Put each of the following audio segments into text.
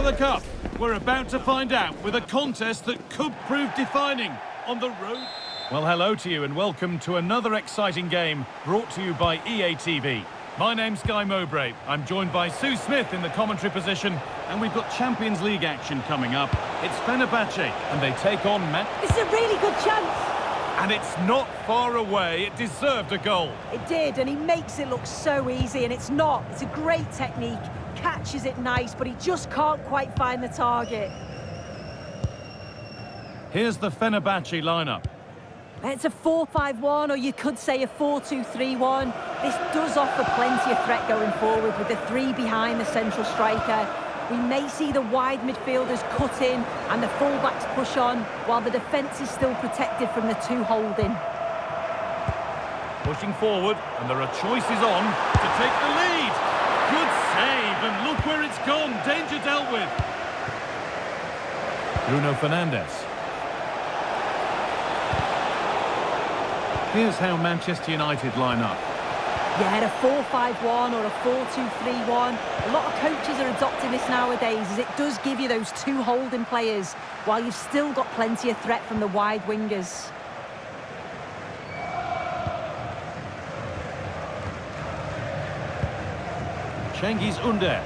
for the cup? We're about to find out with a contest that could prove defining on the road. Well, hello to you and welcome to another exciting game brought to you by EA TV. My name's Guy Mowbray. I'm joined by Sue Smith in the commentary position, and we've got Champions League action coming up. It's Fenerbahce, and they take on This is a really good chance. And it's not far away. It deserved a goal. It did, and he makes it look so easy, and it's not. It's a great technique. Catches it nice, but he just can't quite find the target. Here's the Fenerbahce lineup. It's a 4-5-1, or you could say a 4-2-3-1. This does offer plenty of threat going forward with the three behind the central striker. We may see the wide midfielders cut in and the fullbacks push on, while the defence is still protected from the two holding. Pushing forward, and there are choices on to take the lead. Good save, and look where it's gone. Danger dealt with. Bruno Fernandes. Here's how Manchester United line up. Yeah, a 4-5-1 or a 4-2-3-1. A lot of coaches are adopting this nowadays, as it does give you those two holding players, while you've still got plenty of threat from the wide wingers. Cengiz Under.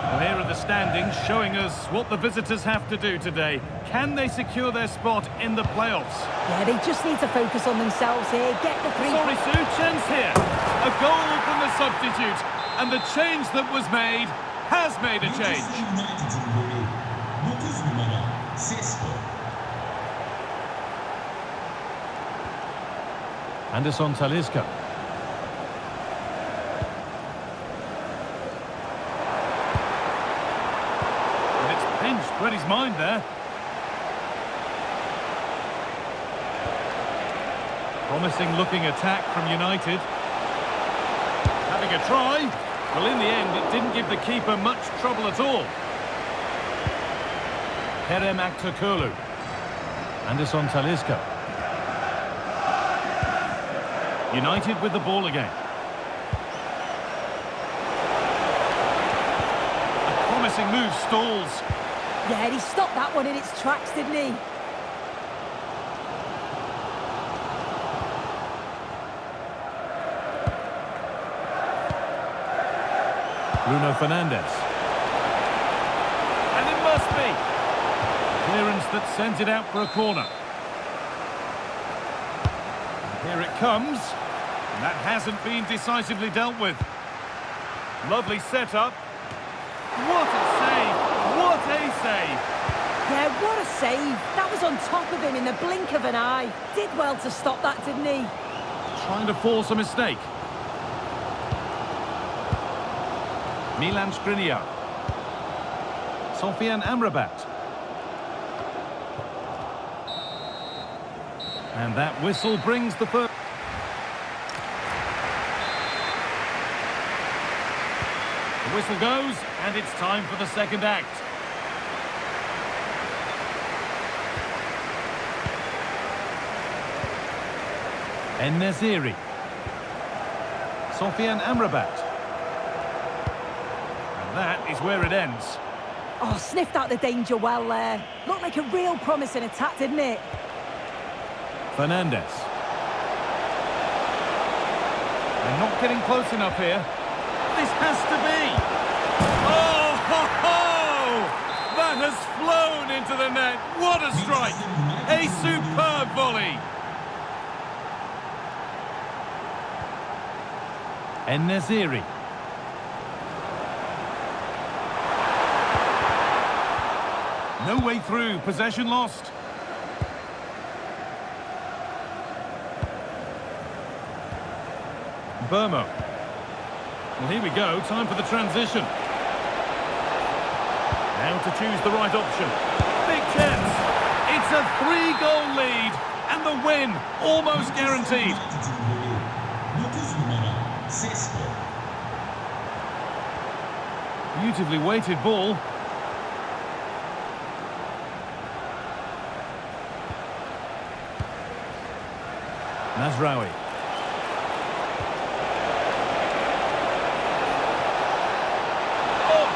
Well, here are the standings showing us what the visitors have to do today. Can they secure their spot in the playoffs? Yeah, they just need to focus on themselves here. Get the three. Sorry, Sue, chance here. A goal from the substitute. And the change that was made has made a change. Anderson Talisca. Read his mind there. Promising looking attack from United. Having a try. Well, in the end, it didn't give the keeper much trouble at all. Kerem Aktürkoğlu. Anderson Talisca. United with the ball again. A promising move stalls. Yeah, he stopped that one in its tracks, didn't he? Bruno Fernandes. And it must be. Clearance that sends it out for a corner. And here it comes. And that hasn't been decisively dealt with. Lovely setup. What a save! What a save! Yeah, what a save. That was on top of him in the blink of an eye. Did well to stop that, didn't he? Trying to force a mistake. Milan Skriniar. Sofian Amrabat. And that whistle brings the first. The whistle goes, and it's time for the second act. En-Nesyri. Sofian Amrabat. And that is where it ends. Oh, sniffed out the danger well there. Looked like a real promising attack, didn't it? Fernandes. They're not getting close enough here. This has to be. Oh, ho, ho! That has flown into the net. What a strike! A superb volley. En-Nesyri. No way through. Possession lost. Burmo. Well, here we go. Time for the transition. Now to choose the right option. Big chance. It's a 3-goal lead. And the win almost guaranteed. Beautifully weighted ball. Mazraoui. Oh,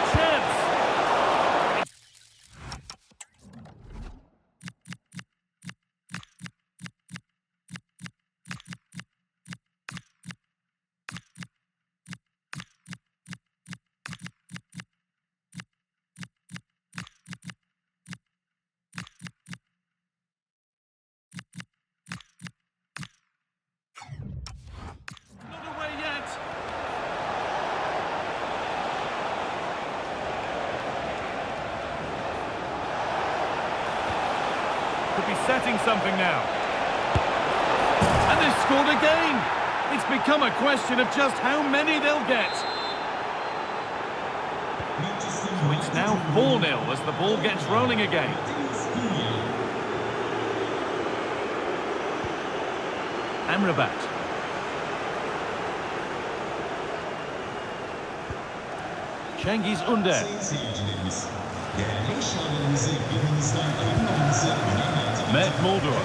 Could be setting something now. And they've scored again. It's become a question of just how many they'll get. So it's now 4-0 as the ball gets rolling again. Amrabat. Cengiz Ünder. Mert Mulder.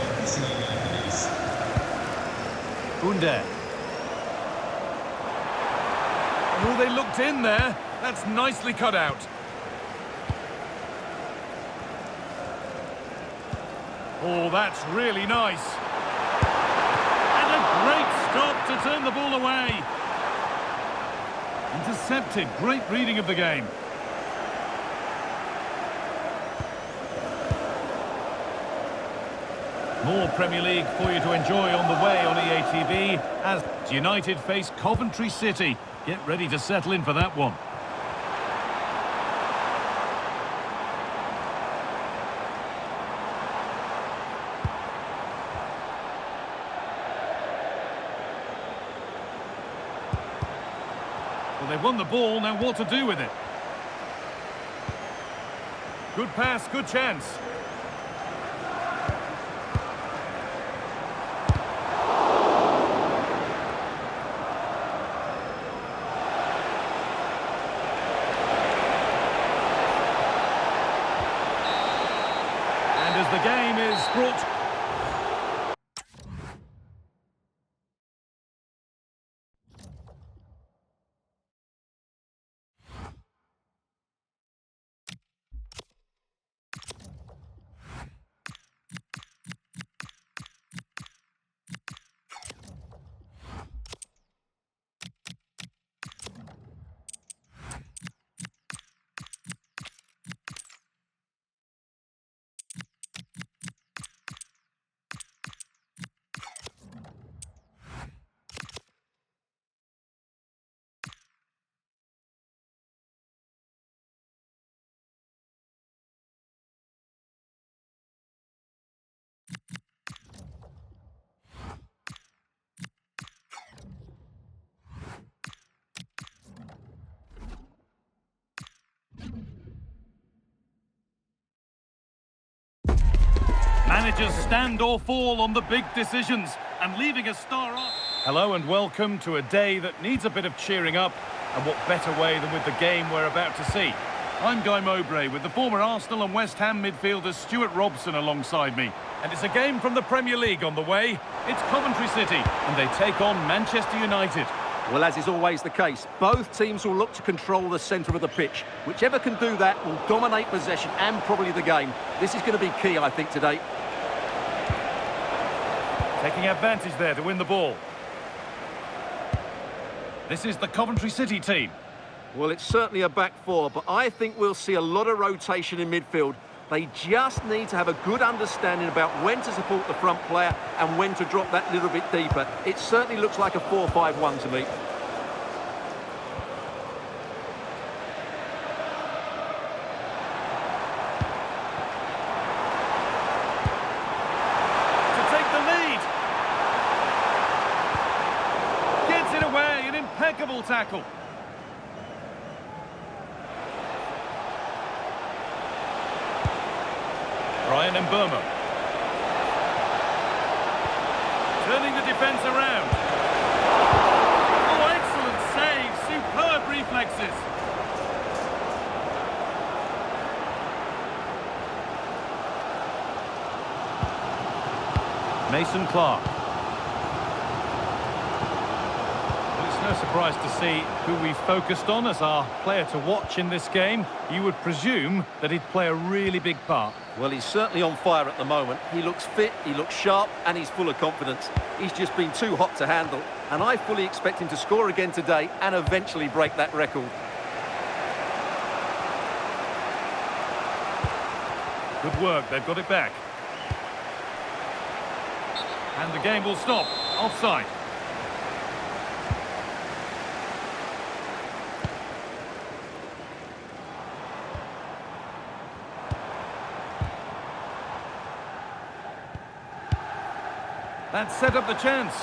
Ünder. Oh, they looked in there. That's nicely cut out. Oh, that's really nice. And a great stop to turn the ball away. Intercepted. Great reading of the game. More Premier League for you to enjoy on the way on EA TV as United face Coventry City. Get ready to settle in for that one. Well, they've won the ball, now what to do with it? Good pass, good chance. And as the game is brought... Managers stand or fall on the big decisions, and leaving a star on. Hello and welcome to a day that needs a bit of cheering up, and what better way than with the game we're about to see. I'm Guy Mowbray with the former Arsenal and West Ham midfielder Stuart Robson alongside me. And it's a game from the Premier League on the way. It's Coventry City, and they take on Manchester United. Well, as is always the case, both teams will look to control the centre of the pitch. Whichever can do that will dominate possession and probably the game. This is going to be key, I think, today. Taking advantage there to win the ball. This is the Coventry City team. Well, it's certainly a back four, but I think we'll see a lot of rotation in midfield. They just need to have a good understanding about when to support the front player and when to drop that little bit deeper. It certainly looks like a 4-5-1 to me. To take the lead. Gets it away, an impeccable tackle. Brian Mbeumo. Turning the defence around. Oh, excellent save. Superb reflexes. Mason Clark. Well, it's no surprise to see who we focused on as our player to watch in this game. You would presume that he'd play a really big part. Well, he's certainly on fire at the moment. He looks fit, he looks sharp, and he's full of confidence. He's just been too hot to handle, and I fully expect him to score again today and eventually break that record. Good work, they've got it back. And the game will stop. Offside. That set up the chance.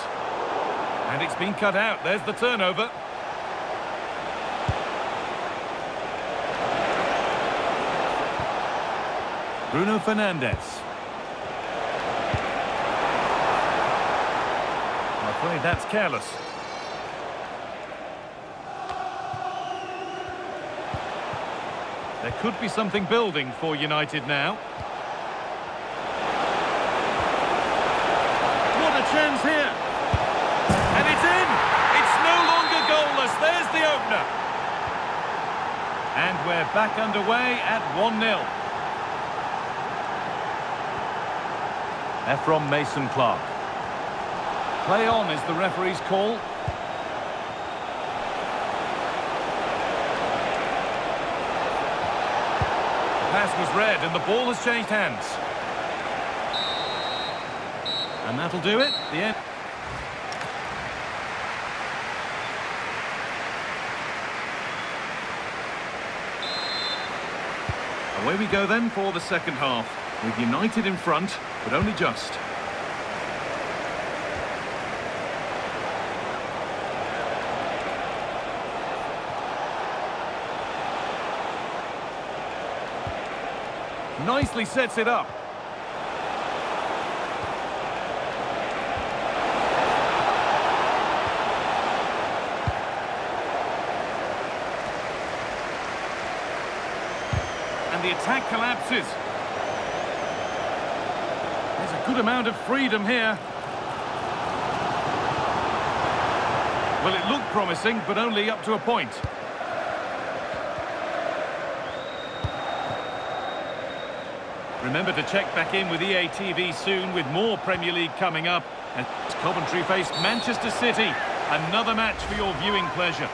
And it's been cut out. There's the turnover. Bruno Fernandes. I'm afraid that's careless. There could be something building for United now. What a chance here! And it's in! It's no longer goalless. There's the opener. And we're back underway at 1-0. Ephron Mason-Clark. Play on is the referee's call. The pass was read and the ball has changed hands. And that'll do it. The end. Away we go then for the second half, with United in front, but only just. Nicely sets it up. And the attack collapses. There's a good amount of freedom here. Well, it looked promising, but only up to a point. Remember to check back in with EA TV soon with more Premier League coming up. As Coventry faced Manchester City. Another match for your viewing pleasure.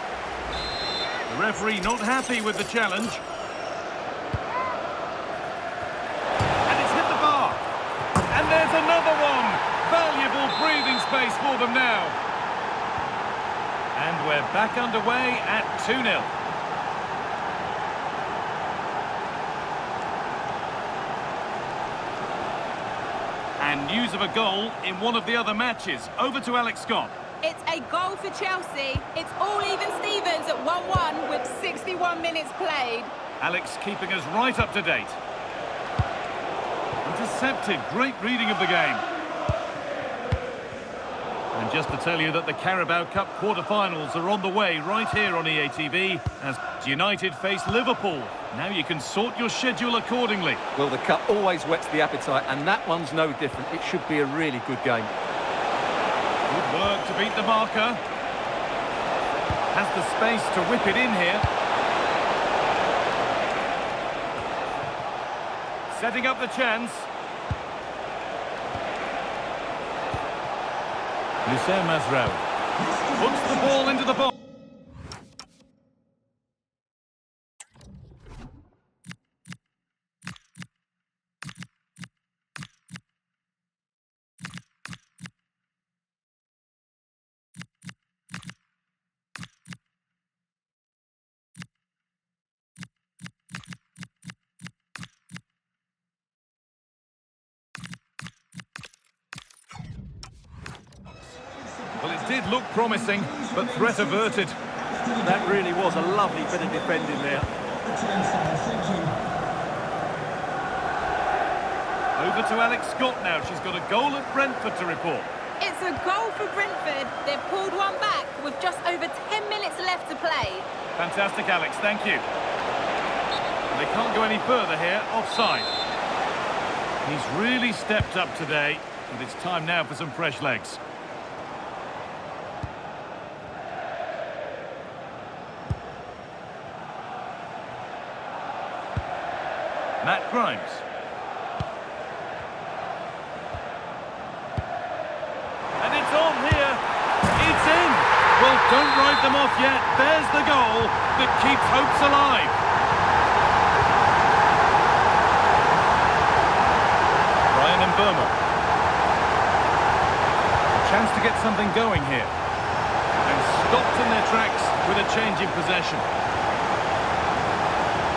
The referee not happy with the challenge. And it's hit the bar. And there's another one. Valuable breathing space for them now. And we're back underway at 2-0. And news of a goal in one of the other matches. Over to Alex Scott. It's a goal for Chelsea. It's all even Stevens at 1-1 with 61 minutes played. Alex keeping us right up to date. Intercepted. Great reading of the game. And just to tell you that the Carabao Cup quarter-finals are on the way right here on EA TV as United face Liverpool. Now you can sort your schedule accordingly. Well, the cup always whets the appetite, and that one's no different. It should be a really good game. Good work to beat the marker. Has the space to whip it in here. Setting up the chance. Noussair Mazraoui puts the ball into the box. Well, it did look promising, but threat averted. That really was a lovely bit of defending there. Over to Alex Scott now. She's got a goal at Brentford to report. It's a goal for Brentford. They've pulled one back with just over 10 minutes left to play. Fantastic, Alex. Thank you. They can't go any further here. Offside. He's really stepped up today, but it's time now for some fresh legs. Matt Grimes. And it's on here. It's in. Well, don't write them off yet. There's the goal that keeps hopes alive. Ryan and Burma. Chance to get something going here. And stopped in their tracks with a change in possession.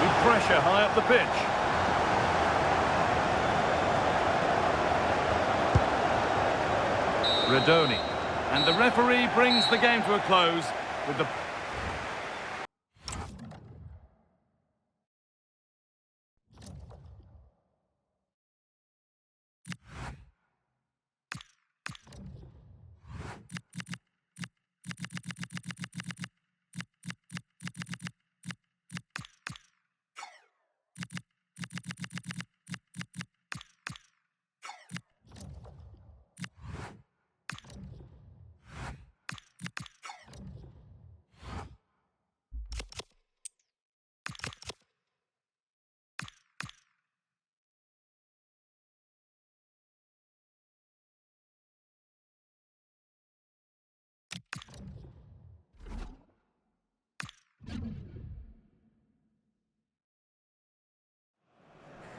Good pressure high up the pitch. Redoni. And the referee brings the game to a close with the...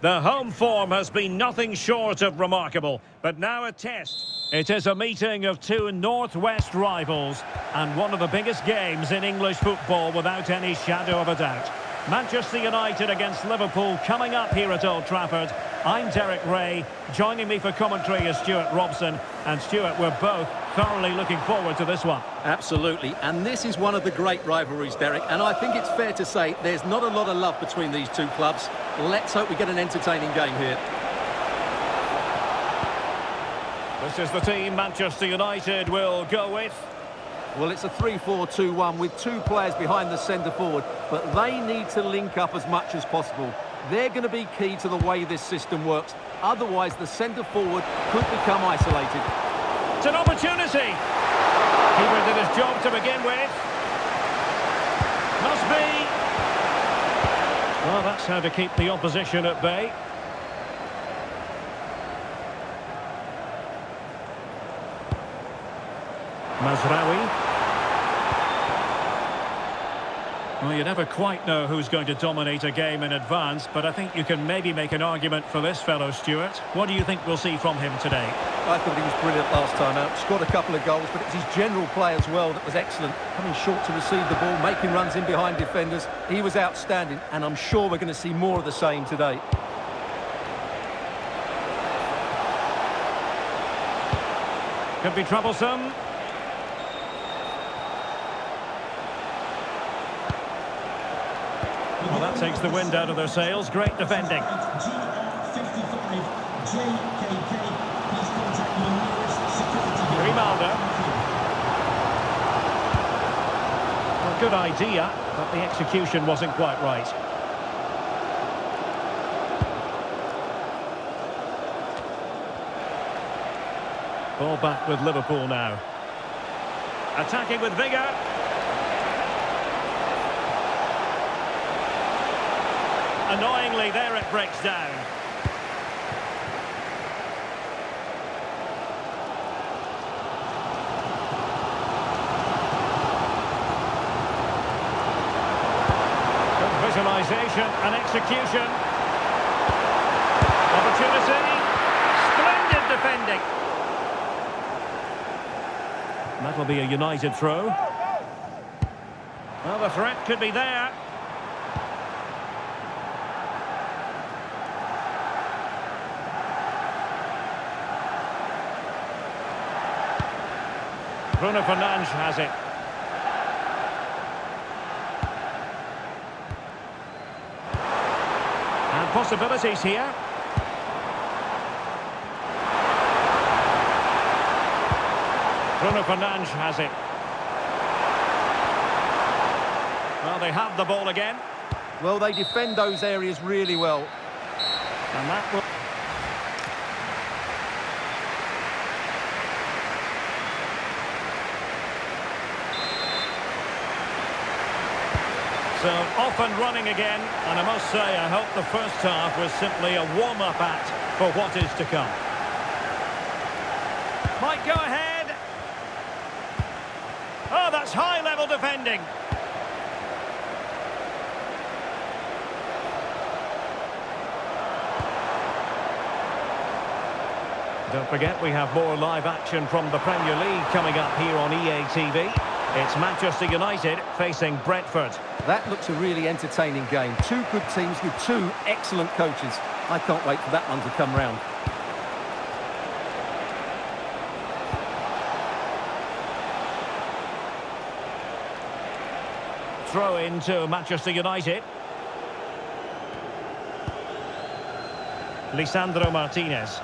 The home form has been nothing short of remarkable, but now a test. It is a meeting of two northwest rivals and one of the biggest games in English football without any shadow of a doubt. Manchester United against Liverpool coming up here at Old Trafford. I'm Derek Ray. Joining me for commentary is Stuart Robson. And Stuart, we're both thoroughly looking forward to this one. Absolutely, and this is one of the great rivalries, Derek, and I think it's fair to say there's not a lot of love between these two clubs. Let's hope we get an entertaining game here. This is the team Manchester United will go with. Well, it's a 3-4-2-1 with two players behind the centre forward, but they need to link up as much as possible. They're going to be key to the way this system works. Otherwise, the centre forward could become isolated. It's an opportunity. Keeper did his job to begin with. Must be. Well, that's how to keep the opposition at bay. Mazraoui. Well, you never quite know who's going to dominate a game in advance, but I think you can maybe make an argument for this fellow, Stuart. What do you think we'll see from him today? I thought he was brilliant last time out. Scored a couple of goals, but it's his general play as well that was excellent. Coming short to receive the ball, making runs in behind defenders. He was outstanding, and I'm sure we're going to see more of the same today. Could be troublesome. Well, that takes the wind out of their sails. Great defending. Grimaldo. Well, good idea, but the execution wasn't quite right. Ball back with Liverpool now. Attacking with vigour. Annoyingly, there it breaks down. Good visualisation and execution. Opportunity. Splendid defending. That'll be a United throw. Well, the threat could be there. Bruno Fernandes has it. And possibilities here. Bruno Fernandes has it. Well, they have the ball again. Well, they defend those areas really well. And that will... So, off and running again, and I must say, I hope the first half was simply a warm-up act for what is to come. Might go ahead. Oh, that's high-level defending. Don't forget, we have more live action from the Premier League coming up here on EA TV. It's Manchester United facing Brentford. That looks a really entertaining game. Two good teams with two excellent coaches. I can't wait for that one to come round. throw in to Manchester United. Lisandro Martinez.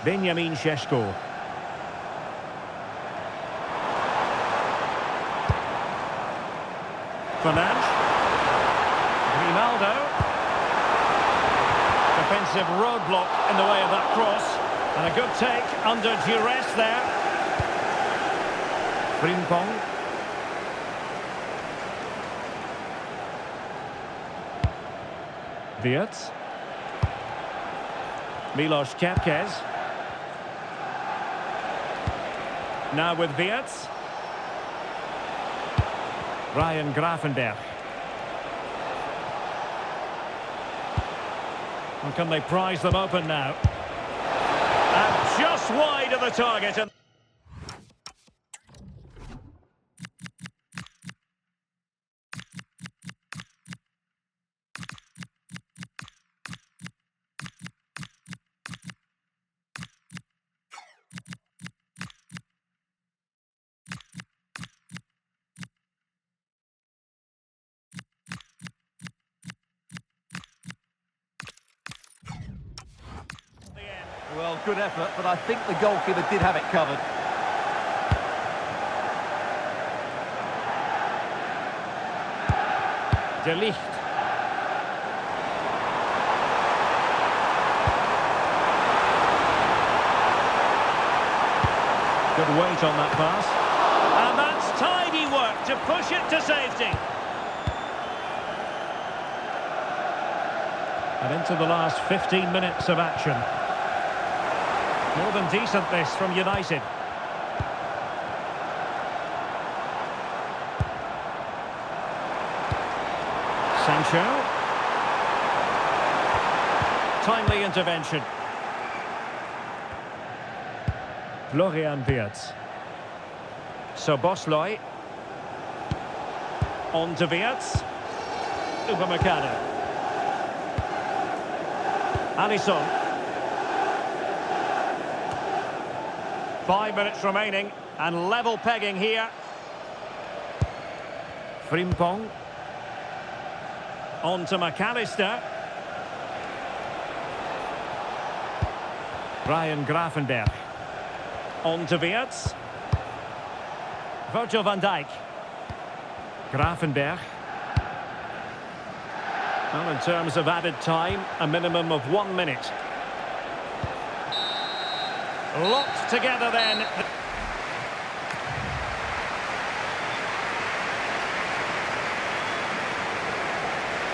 Benjamin Šeško. Fernandes. Grimaldo. Defensive roadblock in the way of that cross. And a good take under duress there. Frimpong. Wirtz. Milos Kerkez. Now with Wirtz. Ryan Gravenberch. And can they prize them open now? And just wide of the target. And Well, good effort, but I think the goalkeeper did have it covered. De Ligt. Good weight on that pass. And that's tidy work to push it to safety. And into the last 15 minutes of action. More than decent this from United. Sancho. Timely intervention. Florian Wirtz. Szoboszlai. On to Wirtz. Upamecano. Alisson. 5 minutes remaining and level pegging here. Frimpong. On to McAllister. Ryan Gravenberch. On to Wirtz. Virgil van Dijk. Gravenberch. Well, in terms of added time, a minimum of 1 minute. Locked together then.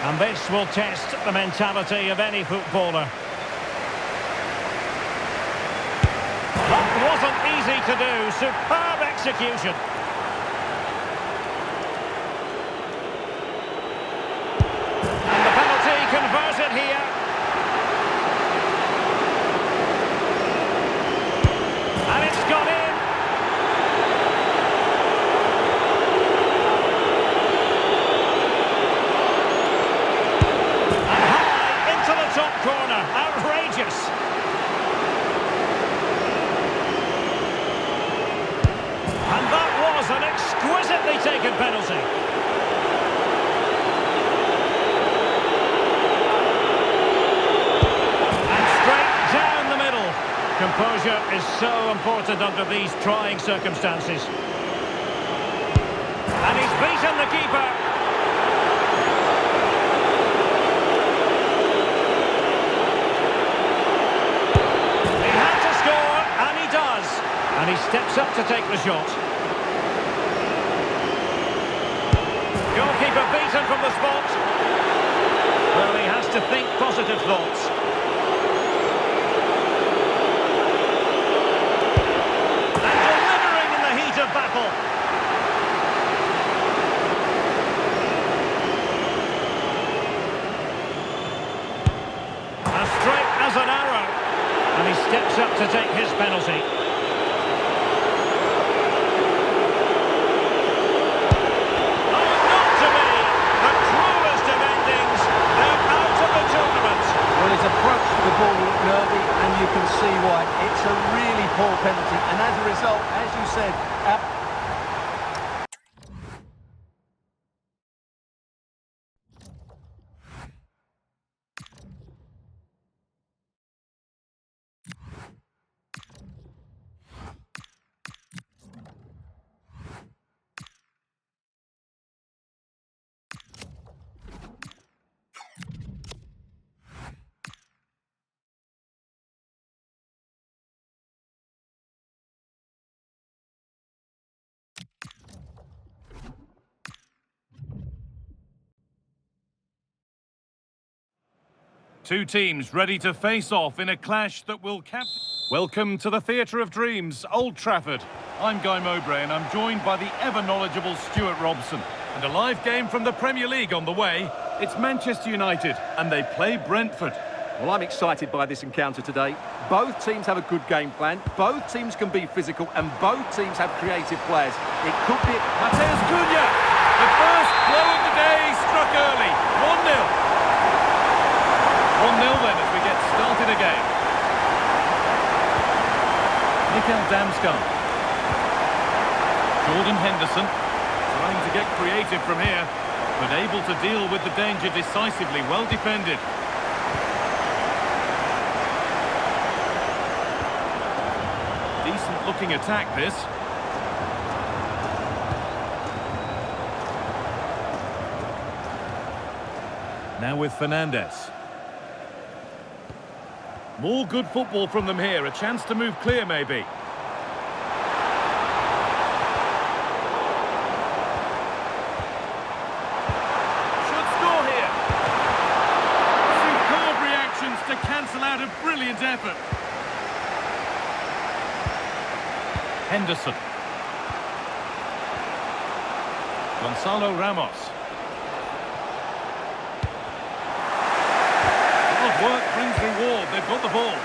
And this will test the mentality of any footballer. That wasn't easy to do. Superb execution. And the penalty converted here. And it's gone in. And high into the top corner. Outrageous. And that was an exquisitely taken penalty. And straight down the middle. Composure is so important under these trying circumstances. And he's beaten the keeper. He had to score, and he does. And he steps up to take the shot. Goalkeeper beaten from the spot. Well, he has to think positive thoughts. Of battle. As straight as an arrow, and he steps up to take his penalty. Oh, not to be! The cruelest of endings. They're out of the tournament. Well, his approach to the ball looked nervy, and you can see why. It's a really poor penalty, and as a result, as you said, Two teams ready to face off in a clash that will cap... Welcome to the Theatre of Dreams, Old Trafford. I'm Guy Mowbray and I'm joined by the ever-knowledgeable Stuart Robson. And a live game from the Premier League on the way. It's Manchester United and they play Brentford. Well, I'm excited by this encounter today. Both teams have a good game plan, both teams can be physical, and both teams have creative players. It could be... Matthijs Cunha! The first blow of the day struck early. 1-0. 1-0 then as we get started again. Mikel Damsgaard. Jordan Henderson trying to get creative from here, but able to deal with the danger decisively. Well defended. Decent looking attack this. Now with Fernandes. More good football from them here. A chance to move clear, maybe. Should score here. Superb reactions to cancel out a brilliant effort. Henderson. Gonçalo Ramos. Work brings reward. They've got the ball.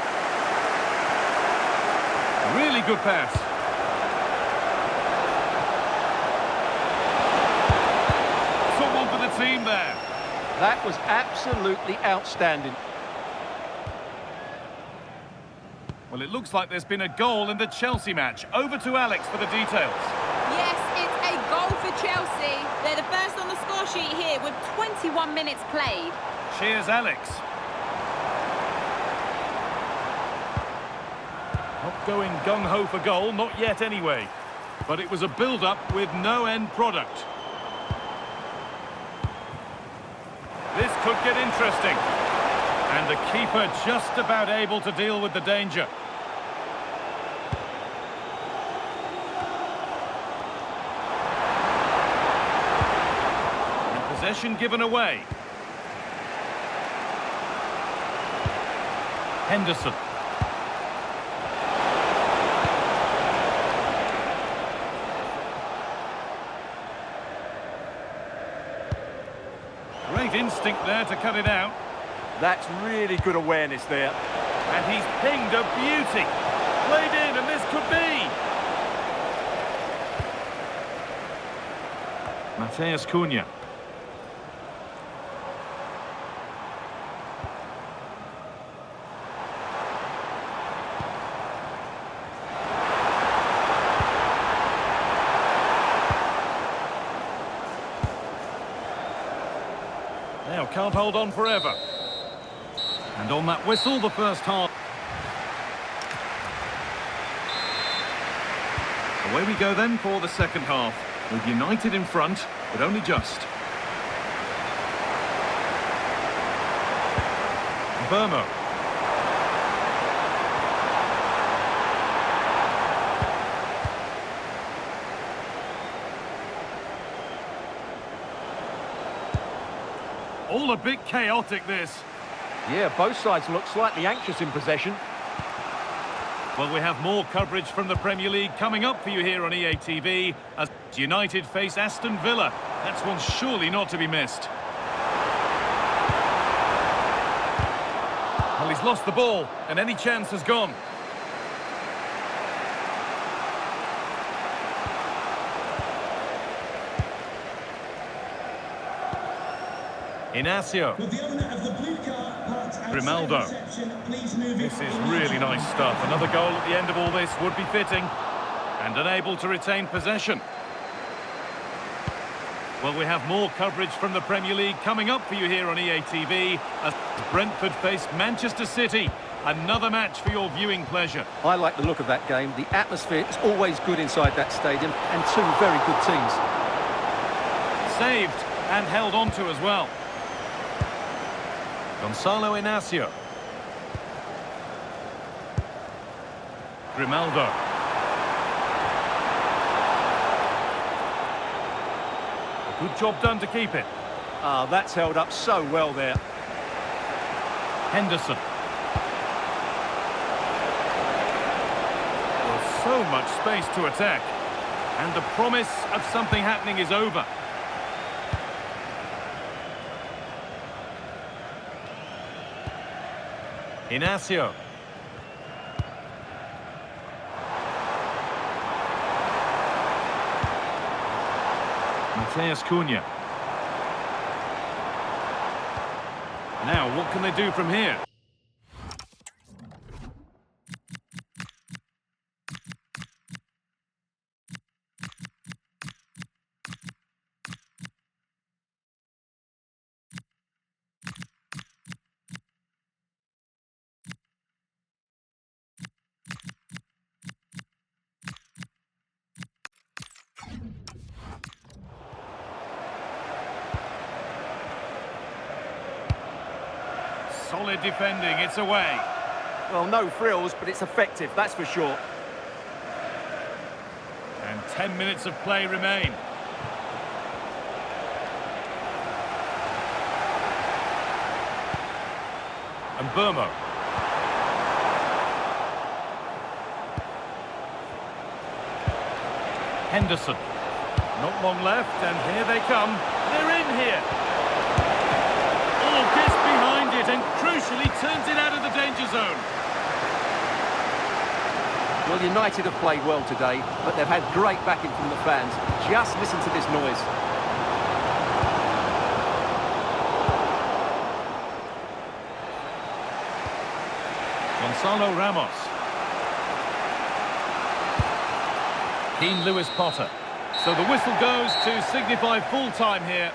Really good pass. Someone for the team there. That was absolutely outstanding. Well, it looks like there's been a goal in the Chelsea match. Over to Alex for the details. Yes, it's a goal for Chelsea. They're the first on the score sheet here with 21 minutes played. Cheers, Alex. Not going gung-ho for goal, not yet anyway. But it was a build-up with no end product. This could get interesting. And the keeper just about able to deal with the danger. And possession given away. Henderson. Great instinct there to cut it out. That's really good awareness there. And he's pinged a beauty. Played in, and this could be. Matthijs Cunha. Now, can't hold on forever. And on that whistle, the first half. Away we go then for the second half, with United in front, but only just. Burmo. All a bit chaotic, this. Yeah, both sides look slightly anxious in possession. Well, we have more coverage from the Premier League coming up for you here on EA TV as United face Aston Villa. That's one surely not to be missed. Well, he's lost the ball and any chance has gone. Inacio. Grimaldo. This is really nice stuff. Another goal at the end of all this would be fitting. And unable to retain possession. Well, we have more coverage from the Premier League coming up for you here on EA TV as Brentford face Manchester City. Another match for your viewing pleasure. I like the look of that game. The atmosphere is always good inside that stadium, and two very good teams. Saved and held on to as well. Goncalo Inacio. Grimaldo. A good job done to keep it. Ah, that's held up so well there. Henderson. Well, so much space to attack. And the promise of something happening is over. Inacio. Matheus Cunha. Now, what can they do from here? Solid defending, it's away. Well, no frills, but it's effective, that's for sure. And 10 minutes of play remain. And Burmo. Henderson. Not long left, and here they come. They're in here. Oh, gets behind it and crucially turns it out of the danger zone. Well, United have played well today, but they've had great backing from the fans. Just listen to this noise. Gonzalo Ramos. Keane Lewis Potter. So the whistle goes to signify full time here.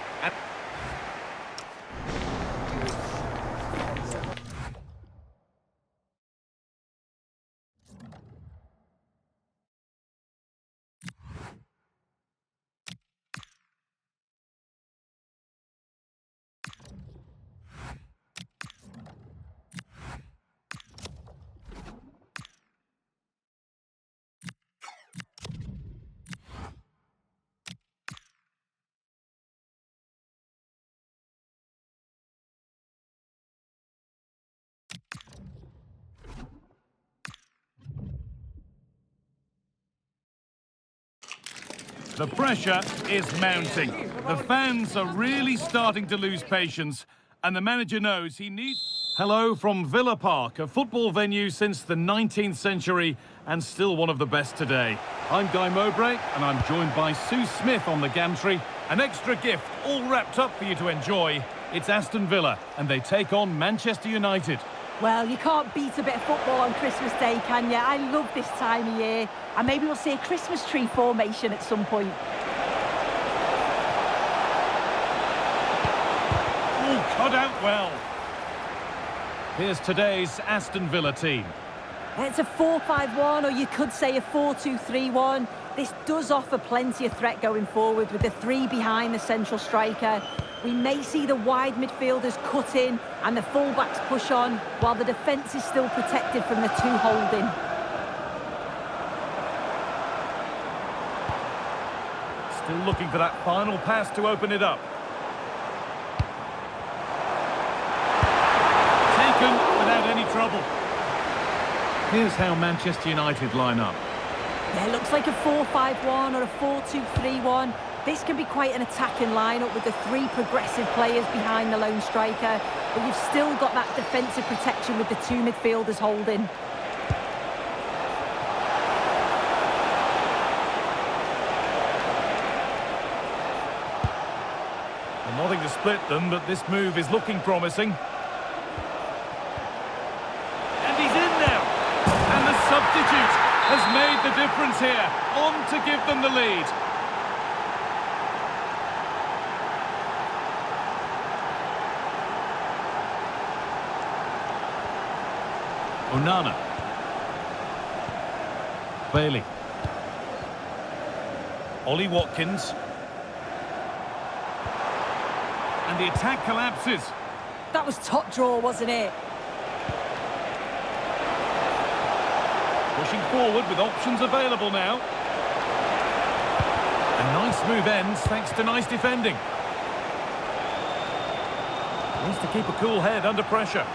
The pressure is mounting. The fans are really starting to lose patience, and the manager knows he needs... Hello from Villa Park, a football venue since the 19th century and still one of the best today. I'm Guy Mowbray, and I'm joined by Sue Smith on the gantry. An extra gift all wrapped up for you to enjoy. It's Aston Villa, and they take on Manchester United. Well, you can't beat a bit of football on Christmas Day, can you? I love this time of year. And maybe we'll see a Christmas tree formation at some point. Oh, cut out well. Here's today's Aston Villa team. It's a 4-5-1, or you could say a 4-2-3-1. This does offer plenty of threat going forward with the three behind the central striker. We may see the wide midfielders cut in and the fullbacks push on, while the defence is still protected from the two holding. Still looking for that final pass to open it up. Taken without any trouble. Here's how Manchester United line up. Yeah, it looks like a 4-5-1 or a 4-2-3-1. This can be quite an attacking lineup with the three progressive players behind the lone striker, but you've still got that defensive protection with the two midfielders holding. Well, nothing to split them, but this move is looking promising. And he's in now. And the substitute has made the difference here. On to give them the lead. Onana. Bailey. Ollie Watkins. And the attack collapses. That was top draw, wasn't it? Pushing forward with options available now. A nice move ends thanks to nice defending. Needs to keep a cool head under pressure.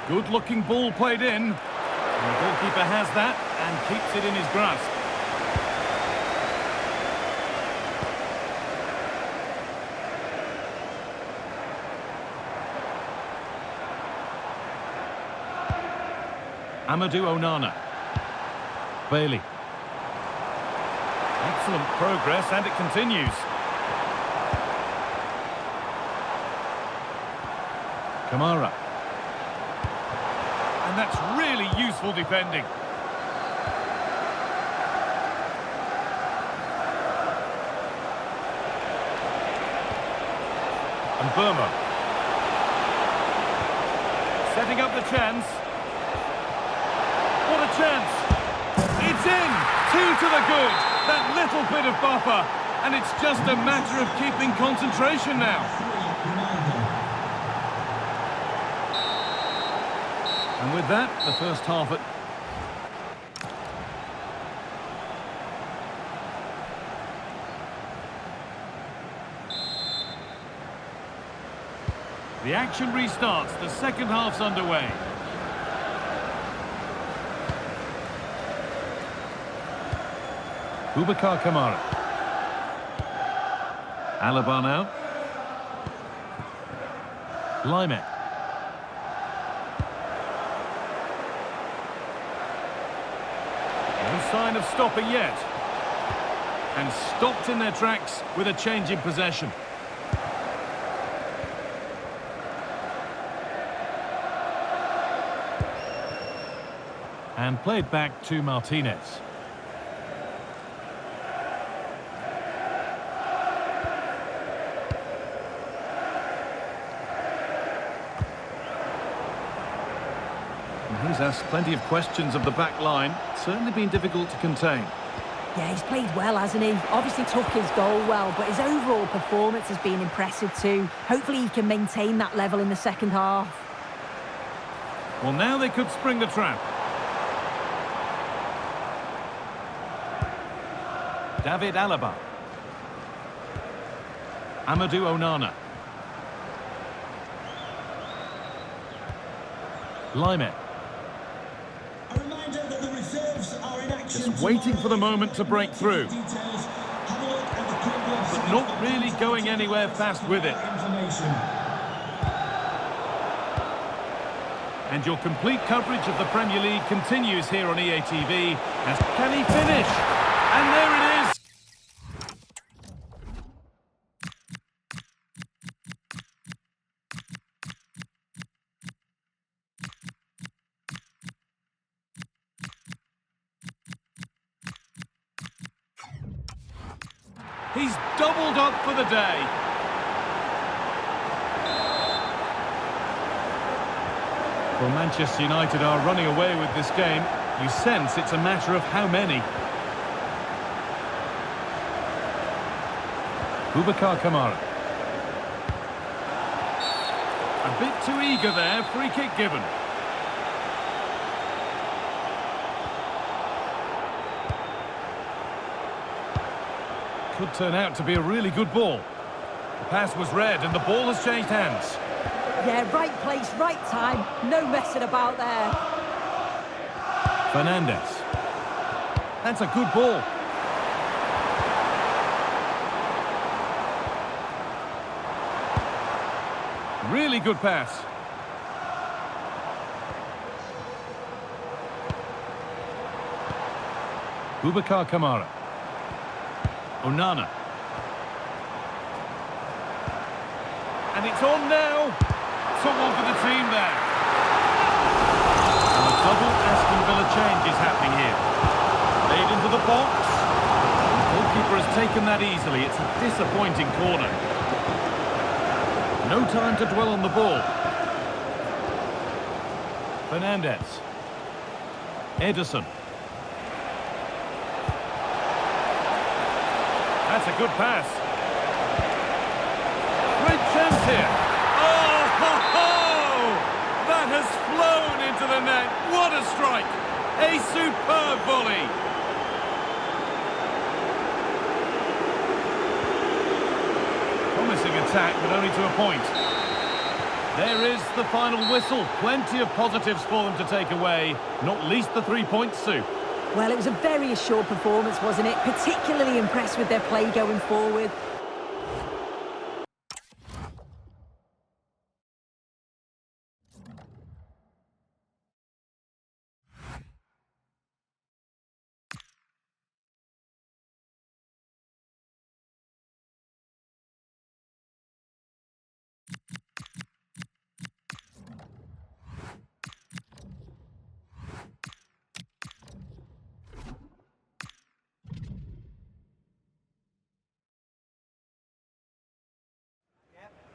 Good-looking ball played in. And the goalkeeper has that and keeps it in his grasp. Amadou Onana. Bailey. Excellent progress, and it continues. Kamara. And that's really useful defending. And Burma. Setting up the chance. What a chance! It's in! 2 to the good! That little bit of buffer. And it's just a matter of keeping concentration now. And with that, the first half at... The action restarts. The second half's underway. Boubacar Kamara. Alaba now. Lymon. No sign of stopping yet. And stopped in their tracks with a change in possession. And played back to Martinez. He's asked plenty of questions of the back line. It's certainly been difficult to contain. Yeah, he's played well, hasn't he? Obviously took his goal well, but his overall performance has been impressive too. Hopefully he can maintain that level in the second half. Well, now they could spring the trap. David Alaba. Amadou Onana. Lymon. Just waiting for the moment to break through. But not really going anywhere fast with it. And your complete coverage of the Premier League continues here on EATV. As can he finish? And there it is! He's doubled up for the day. Well, Manchester United are running away with this game. You sense it's a matter of how many. Boubacar Kamara. A bit too eager there, free kick given. Could turn out to be a really good ball. The pass was read and the ball has changed hands. Yeah, right place, right time. No messing about there. Fernandez. That's a good ball. Really good pass. Boubacar Kamara. Onana. And it's on now. Took one for the team there. And a double Aston Villa change is happening here. Laid into the box. The goalkeeper has taken that easily. It's a disappointing corner. No time to dwell on the ball. Fernandez. Ederson. That's a good pass. Great chance here. Oh, ho, ho! That has flown into the net. What a strike. A superb volley. Promising attack, but only to a point. There is the final whistle. Plenty of positives for them to take away, not least the 3 points, Sue. Well, it was a very assured performance, wasn't it? Particularly impressed with their play going forward.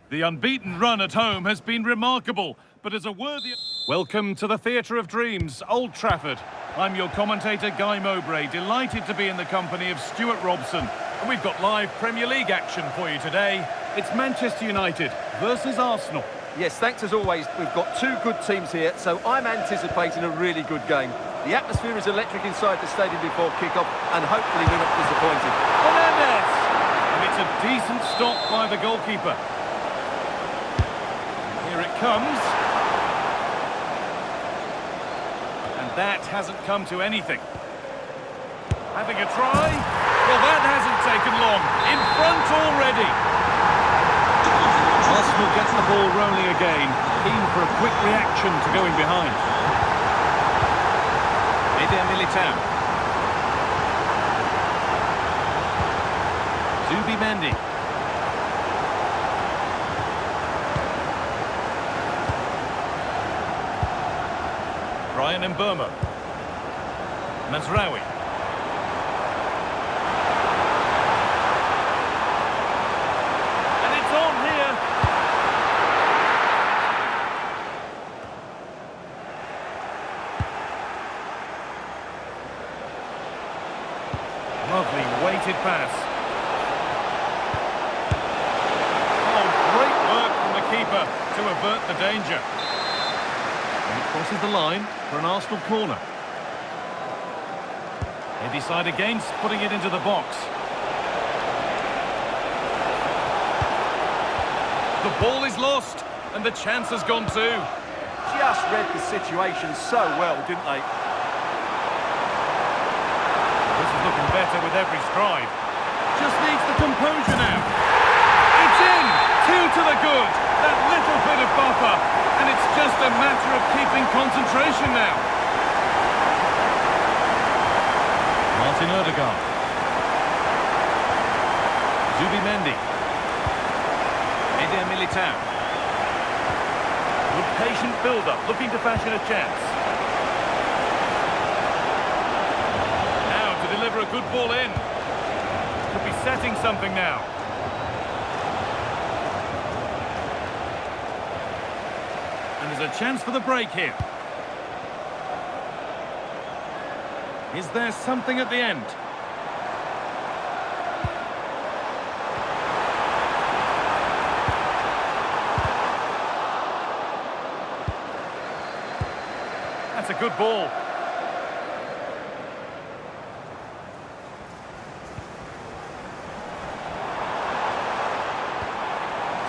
The unbeaten run at home has been remarkable, but as a worthy... Welcome to the Theatre of Dreams, Old Trafford. I'm your commentator, Guy Mowbray, delighted to be in the company of Stuart Robson. And we've got live Premier League action for you today. It's Manchester United versus Arsenal. Yes, thanks as always. We've got two good teams here, so I'm anticipating a really good game. The atmosphere is electric inside the stadium before kick-off, and hopefully we're not disappointed. Fernandes! And it's a decent stop by the goalkeeper. Here it comes. And that hasn't come to anything. Having a try. Well, that hasn't taken long. In front already. Arsenal gets the ball rolling again. Keen for a quick reaction to going behind. Militao. Zubimendi. Brian Mbeumo. Mazraoui. And it's on here. Lovely weighted pass. Oh, great work from the keeper to avert the danger. And it crosses the line for an Arsenal corner. They decide against putting it into the box. The ball is lost, and the chance has gone too. Just read the situation so well, didn't they? This is looking better with every stride. Just needs the composure now. It's in! Two to the good. That little bit of buffer. And it's just a matter of keeping concentration now. Martin Odegaard. Zubimendi. Militao. Good patient build-up, looking to fashion a chance. Now to deliver a good ball in. Could be setting something now. And there's a chance for the break here. Is there something at the end? That's a good ball.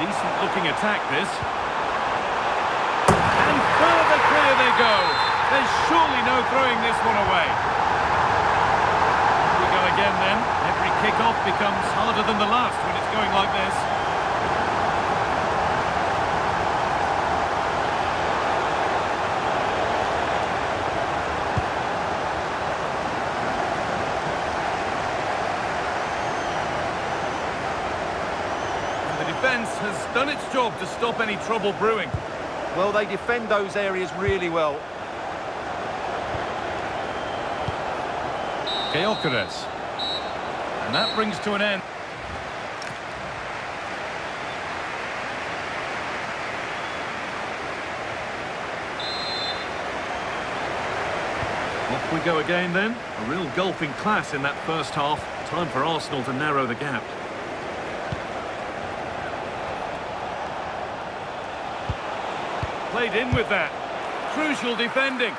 Decent looking attack this. And further clear they go. There's surely no throwing this one away. We go again then. Every kick-off becomes harder than the last when it's going like this. Defence has done its job to stop any trouble brewing. Well, they defend those areas really well. Gyökeres. And that brings to an end. Off we go again then. A real gulfing class in that first half. Time for Arsenal to narrow the gap. Played in with that. Crucial defending.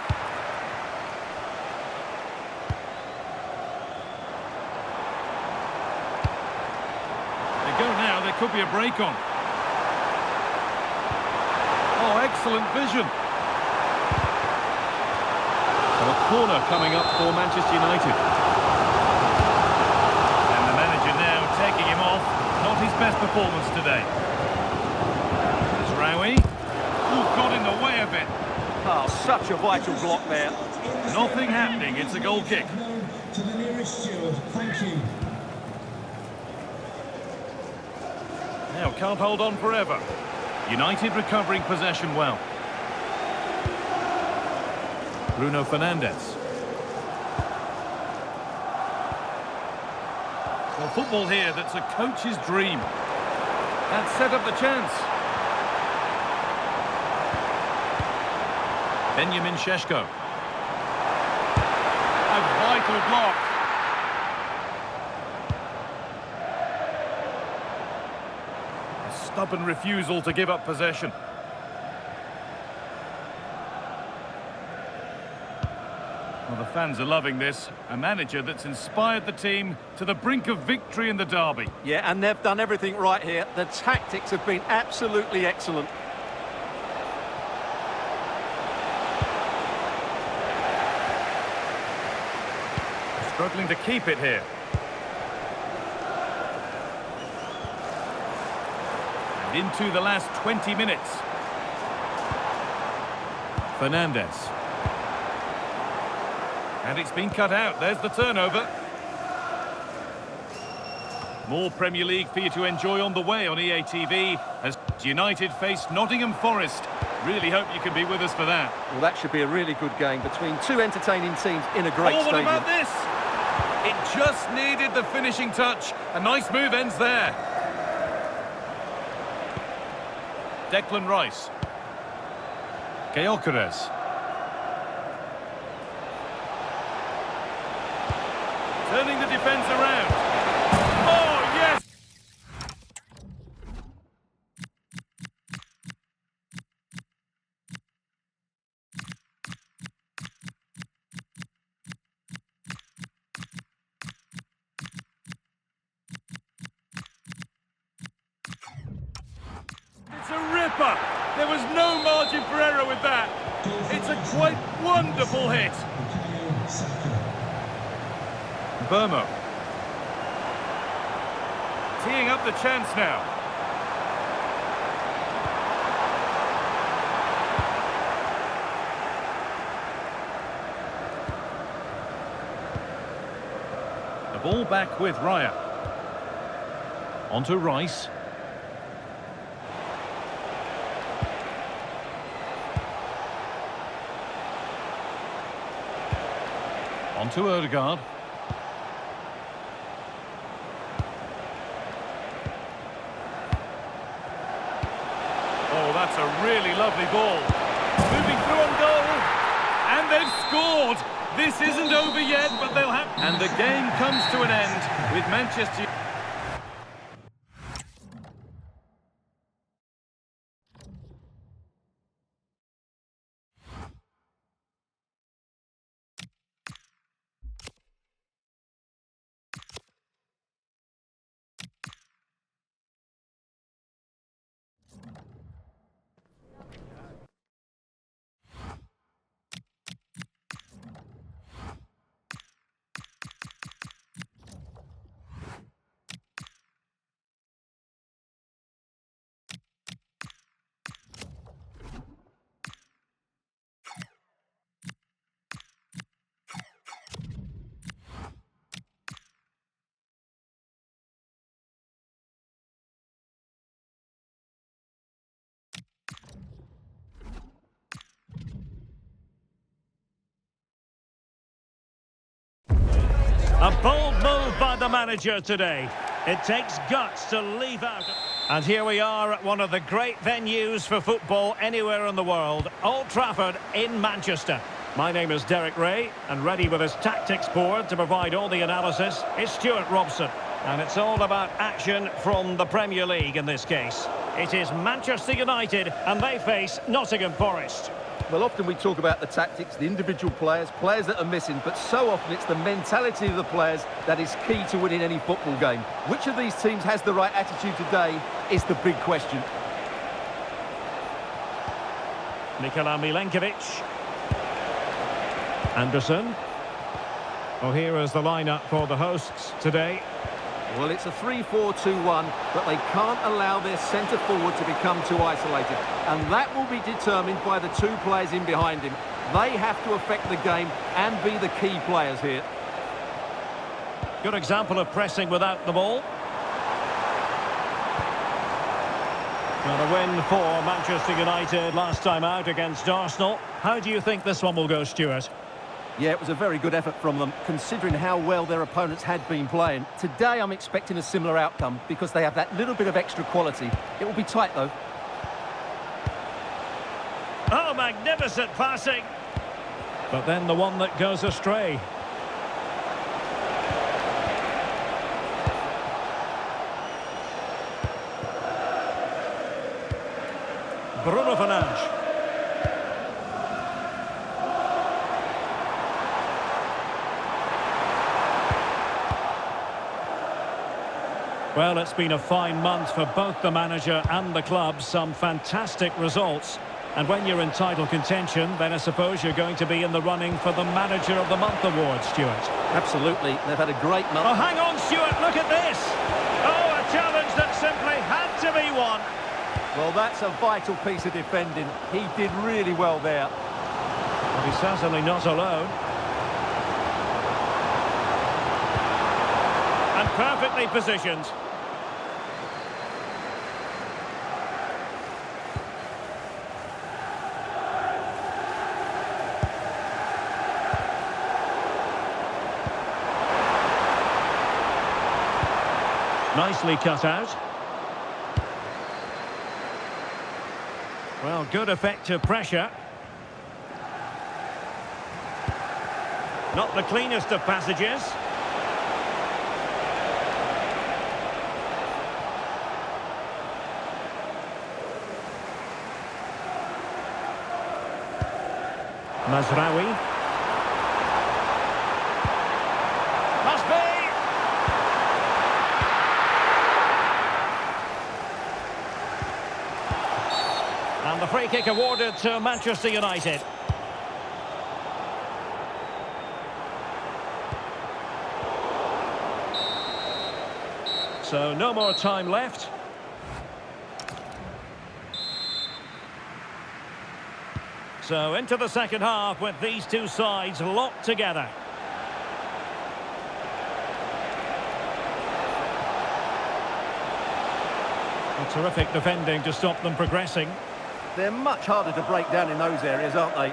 They go now, there could be a break on. Oh, excellent vision. So a corner coming up for Manchester United. And the manager now taking him off. Not his best performance today. Mazraoui. Oh, got in the way of it. Oh, such a vital block there. Nothing happening. It's a goal kick. To the nearest steward. Thank you. Now, can't hold on forever. United recovering possession well. Bruno Fernandes. Well, football here, that's a coach's dream. That set up the chance. Benjamin Šeško. A vital block. A stubborn refusal to give up possession. Well, the fans are loving this. A manager that's inspired the team to the brink of victory in the derby. Yeah, and they've done everything right here. The tactics have been absolutely excellent. Struggling to keep it here. And into the last 20 minutes. Fernandes. And it's been cut out. There's the turnover. More Premier League for you to enjoy on the way on EA TV as United face Nottingham Forest. Really hope you can be with us for that. Well, that should be a really good game between two entertaining teams in a great Oh, what stadium. about this? It just needed the finishing touch. A nice move ends there. Declan Rice. Gyökeres. Turning the defence around. Oh, yes! It's a ripper. There was no margin for error with that. It's a quite wonderful hit. Burmo. Teeing up the chance now. The ball back with Raya. On to Rice. On to Odegaard. Oh, that's a really lovely ball. Moving through on goal. And they've scored. This isn't over yet, but they'll have... And the game comes to an end with Manchester... A bold move by the manager today. It takes guts to leave out. And here we are at one of the great venues for football anywhere in the world, Old Trafford in Manchester. My name is Derek Ray, and ready with his tactics board to provide all the analysis is Stuart Robson. And it's all about action from the Premier League in this case. It is Manchester United, and they face Nottingham Forest. Well, often we talk about the tactics, the individual players that are missing, but so often it's the mentality of the players that is key to winning any football game. Which of these teams has the right attitude today is the big question. Nikola Milenkovic. Anderson. Well, here is the lineup for the hosts today. Well, it's a 3-4-2-1, but they can't allow their centre forward to become too isolated. And that will be determined by the two players in behind him. They have to affect the game and be the key players here. Good example of pressing without the ball. Well, a win for Manchester United last time out against Arsenal. How do you think this one will go, Stuart? Yeah, it was a very good effort from them, considering how well their opponents had been playing. Today, I'm expecting a similar outcome because they have that little bit of extra quality. It will be tight, though. Oh, magnificent passing. But then the one that goes astray. Bruno Fernandes. Well, it's been a fine month for both the manager and the club. Some fantastic results. And when you're in title contention, then I suppose you're going to be in the running for the Manager of the Month award, Stuart. Absolutely. They've had a great month. Oh, hang on, Stuart, look at this. Oh, a challenge that simply had to be won. Well, that's a vital piece of defending. He did really well there. But he's certainly not alone. And perfectly positioned. Nicely cut out. Well, good effective pressure. Not the cleanest of passages. Mazraoui. Must be! And the free kick awarded to Manchester United. So no more time left. So into the second half with these two sides locked together. A terrific defending to stop them progressing. They're much harder to break down in those areas, aren't they?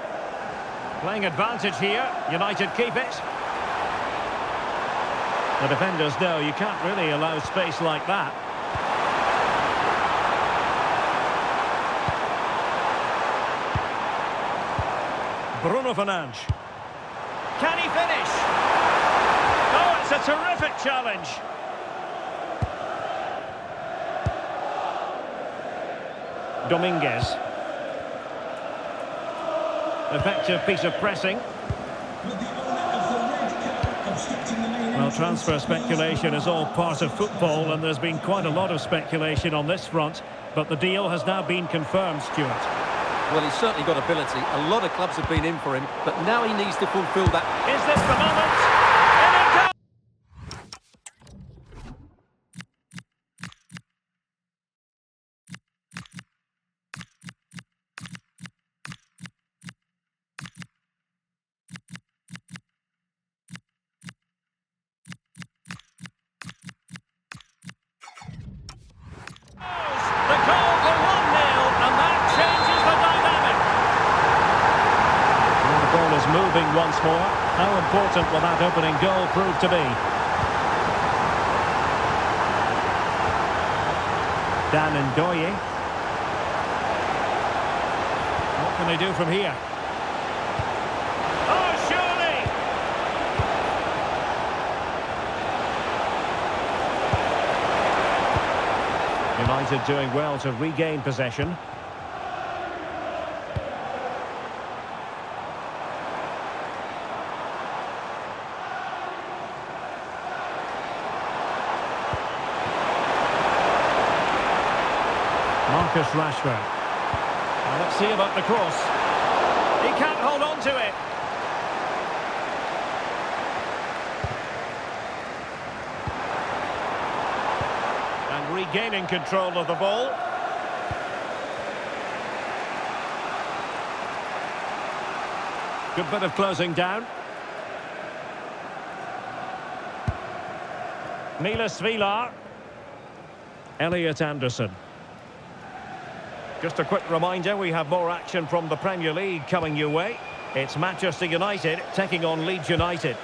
Playing advantage here. United keep it. The defenders know you can't really allow space like that. Bruno Fernandes. Can he finish? Oh, it's a terrific challenge. Dominguez. Effective piece of pressing. Well, transfer speculation is all part of football, and there's been quite a lot of speculation on this front, but the deal has now been confirmed, Stuart. Well, he's certainly got ability. A lot of clubs have been in for him, but now he needs to fulfil that. Is this the moment? In it goes! The goal for 1-0, and that changes the dynamic. And the ball is moving once more. How important will that opening goal prove to be? Dan Ndoye. What can they do from here? Oh, surely! United doing well to regain possession. Marcus Rashford. Well, let's see about the cross. He can't hold on to it. And regaining control of the ball. Good bit of closing down. Milas Vilar. Elliot Anderson. Just a quick reminder, we have more action from the Premier League coming your way. It's Manchester United taking on Leeds United.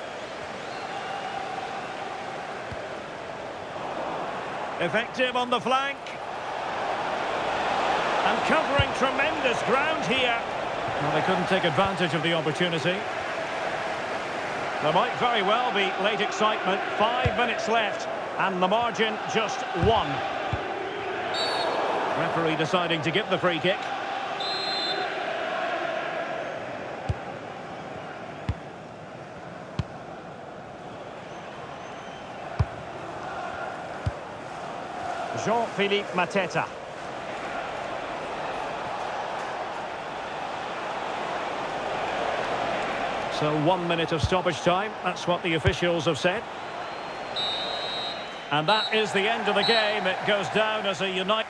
Effective on the flank. And covering tremendous ground here. Well, they couldn't take advantage of the opportunity. There might very well be late excitement. 5 minutes left, and the margin just 1. Referee deciding to give the free kick. Jean-Philippe Mateta. So 1 minute of stoppage time. That's what the officials have said. And that is the end of the game. It goes down as a United...